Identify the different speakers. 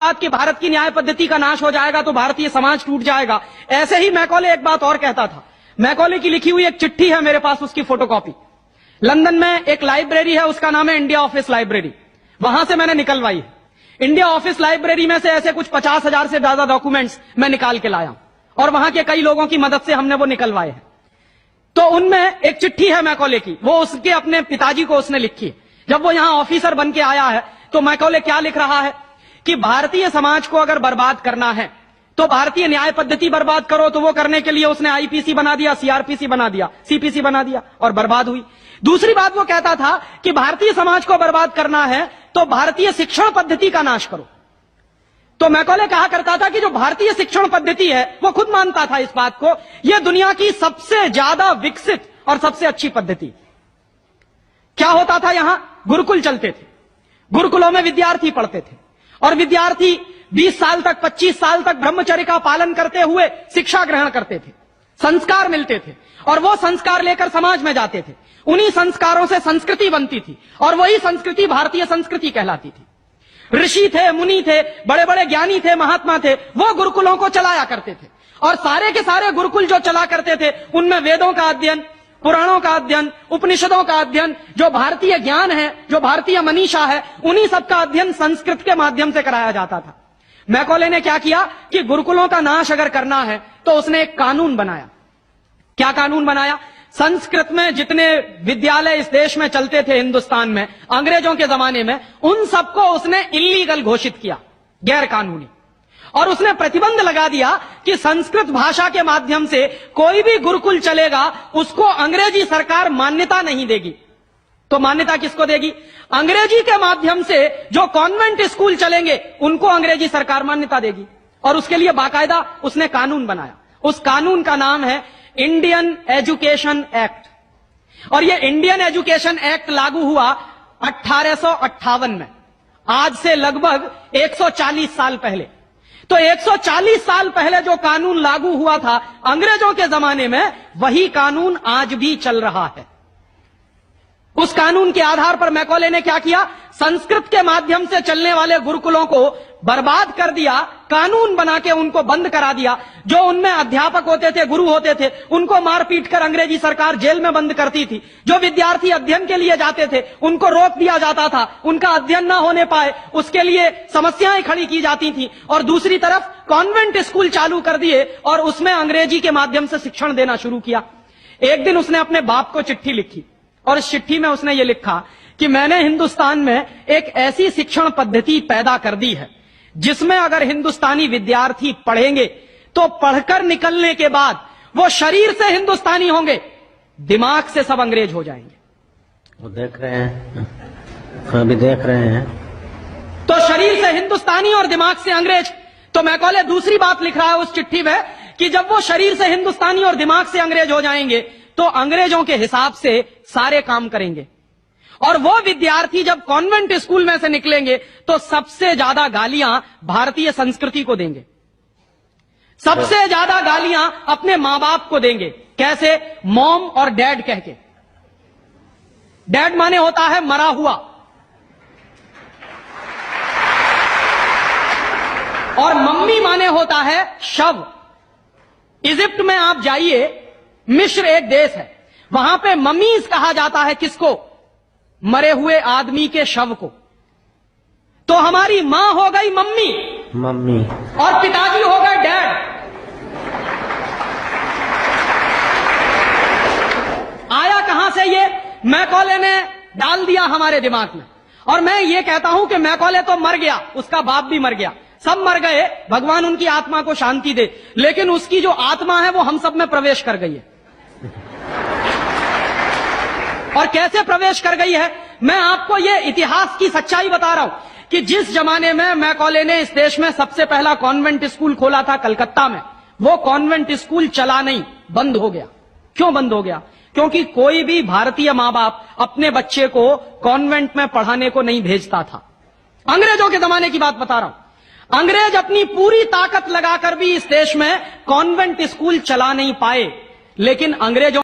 Speaker 1: बात कि भारत की न्याय पद्धति का नाश हो जाएगा तो भारतीय समाज टूट जाएगा। ऐसे ही मैकॉले एक बात और कहता था। मैकॉले की लिखी हुई एक चिट्ठी है मेरे पास, उसकी फोटोकॉपी। लंदन में एक लाइब्रेरी है, उसका नाम है इंडिया ऑफिस लाइब्रेरी। वहां से मैंने निकलवाई है। इंडिया ऑफिस लाइब्रेरी में से ऐसे कुछ 50,000 से ज्यादा डॉक्यूमेंट्स मैं निकाल के लाया और वहां के कई लोगों की मदद से हमने वो निकलवाए हैं। तो उनमें एक चिट्ठी है मैकॉले की, वो उसके अपने पिताजी को उसने लिखी है। जब वो यहां ऑफिसर बन के आया है तो मैकॉले क्या लिख रहा है कि भारतीय समाज को अगर बर्बाद करना है तो भारतीय न्याय पद्धति बर्बाद करो। तो वो करने के लिए उसने आईपीसी बना दिया, सीआरपीसी बना दिया, सीपीसी बना दिया और बर्बाद हुई। दूसरी बात वो कहता था कि भारतीय समाज को बर्बाद करना है तो भारतीय शिक्षण पद्धति का नाश करो। तो मैकॉले कहा करता था कि जो भारतीय शिक्षण पद्धति है, वो खुद मानता था इस बात को, यह दुनिया की सबसे ज्यादा विकसित और सबसे अच्छी पद्धति। क्या होता था, यहां गुरुकुल चलते थे, गुरुकुलों में विद्यार्थी पढ़ते थे और विद्यार्थी 20 साल तक, 25 साल तक ब्रह्मचर्य का पालन करते हुए शिक्षा ग्रहण करते थे, संस्कार मिलते थे और वो संस्कार लेकर समाज में जाते थे। उन्हीं संस्कारों से संस्कृति बनती थी और वही संस्कृति भारतीय संस्कृति कहलाती थी। ऋषि थे, मुनि थे, बड़े बड़े ज्ञानी थे, महात्मा थे, वो गुरुकुलों को चलाया करते थे और सारे के सारे गुरुकुल जो चला करते थे उनमें वेदों का अध्ययन, पुराणों का अध्ययन, उपनिषदों का अध्ययन, जो भारतीय ज्ञान है, जो भारतीय मनीषा है, उन्हीं सबका अध्ययन संस्कृत के माध्यम से कराया जाता था। मैकॉले ने क्या किया कि गुरुकुलों का नाश अगर करना है तो उसने एक कानून बनाया। क्या कानून बनाया? संस्कृत में जितने विद्यालय इस देश में चलते थे, हिंदुस्तान में अंग्रेजों के जमाने में, उन सबको उसने इल्लीगल घोषित किया, गैर कानूनी। और उसने प्रतिबंध लगा दिया कि संस्कृत भाषा के माध्यम से कोई भी गुरुकुल चलेगा उसको अंग्रेजी सरकार मान्यता नहीं देगी। तो मान्यता किसको देगी? अंग्रेजी के माध्यम से जो कॉन्वेंट स्कूल चलेंगे उनको अंग्रेजी सरकार मान्यता देगी। और उसके लिए बाकायदा उसने कानून बनाया। उस कानून का नाम है इंडियन एजुकेशन एक्ट। और यह इंडियन एजुकेशन एक्ट लागू हुआ 1858 में, आज से लगभग 140 साल पहले। तो 140 साल पहले जो कानून लागू हुआ था अंग्रेजों के जमाने में, वही कानून आज भी चल रहा है। उस कानून के आधार पर मैकॉले ने क्या किया? संस्कृत के माध्यम से चलने वाले गुरुकुलों को बर्बाद कर दिया, कानून बना के उनको बंद करा दिया। जो उनमें अध्यापक होते थे, गुरु होते थे, उनको मार पीट कर अंग्रेजी सरकार जेल में बंद करती थी। जो विद्यार्थी अध्ययन के लिए जाते थे उनको रोक दिया जाता था, उनका अध्ययन ना होने पाए उसके लिए समस्याएं खड़ी की जाती थी। और दूसरी तरफ कॉन्वेंट स्कूल चालू कर दिए और उसमें अंग्रेजी के माध्यम से शिक्षण देना शुरू किया। एक दिन उसने अपने बाप को चिट्ठी लिखी और इस चिट्ठी में उसने ये लिखा कि मैंने हिंदुस्तान में एक ऐसी शिक्षण पद्धति पैदा कर दी है जिसमें अगर हिंदुस्तानी विद्यार्थी पढ़ेंगे तो पढ़कर निकलने के बाद वो शरीर से हिंदुस्तानी होंगे, दिमाग से सब अंग्रेज हो जाएंगे।
Speaker 2: वो देख रहे हैं, अभी देख रहे हैं।
Speaker 1: तो शरीर से हिंदुस्तानी और दिमाग से अंग्रेज। तो मैकॉले दूसरी बात लिख रहा है उस चिट्ठी में कि जब वो शरीर से हिंदुस्तानी और दिमाग से अंग्रेज हो जाएंगे तो अंग्रेजों के हिसाब से सारे काम करेंगे। और वो विद्यार्थी जब कॉन्वेंट स्कूल में से निकलेंगे तो सबसे ज्यादा गालियां भारतीय संस्कृति को देंगे, सबसे ज्यादा गालियां अपने मां बाप को देंगे। कैसे? मॉम और डैड कह के। डैड माने होता है मरा हुआ और मम्मी माने होता है शव। इजिप्ट में आप जाइए, मिस्र एक देश है, वहां पे ममीज कहा जाता है किसको? मरे हुए आदमी के शव को। तो हमारी मां हो गई मम्मी,
Speaker 2: मम्मी,
Speaker 1: और पिताजी हो गए डैड। आया कहां से ये? मैकॉले ने डाल दिया हमारे दिमाग में। और मैं ये कहता हूं कि मैकॉले तो मर गया, उसका बाप भी मर गया, सब मर गए, भगवान उनकी आत्मा को शांति दे, लेकिन उसकी जो आत्मा है वो हम सब में प्रवेश कर गई है। और कैसे प्रवेश कर गई है? मैं आपको ये इतिहास की सच्चाई बता रहा हूं कि जिस जमाने में मैकॉले ने इस देश में सबसे पहला कॉन्वेंट स्कूल खोला था कलकत्ता में, वो कॉन्वेंट स्कूल चला नहीं, बंद हो गया। क्यों बंद हो गया? क्योंकि कोई भी भारतीय मां बाप अपने बच्चे को कॉन्वेंट में पढ़ाने को नहीं भेजता था। अंग्रेजों के जमाने की बात बता रहा हूं। अंग्रेज अपनी पूरी ताकत लगाकर भी इस देश में कॉन्वेंट स्कूल चला नहीं पाए, लेकिन अंग्रेजों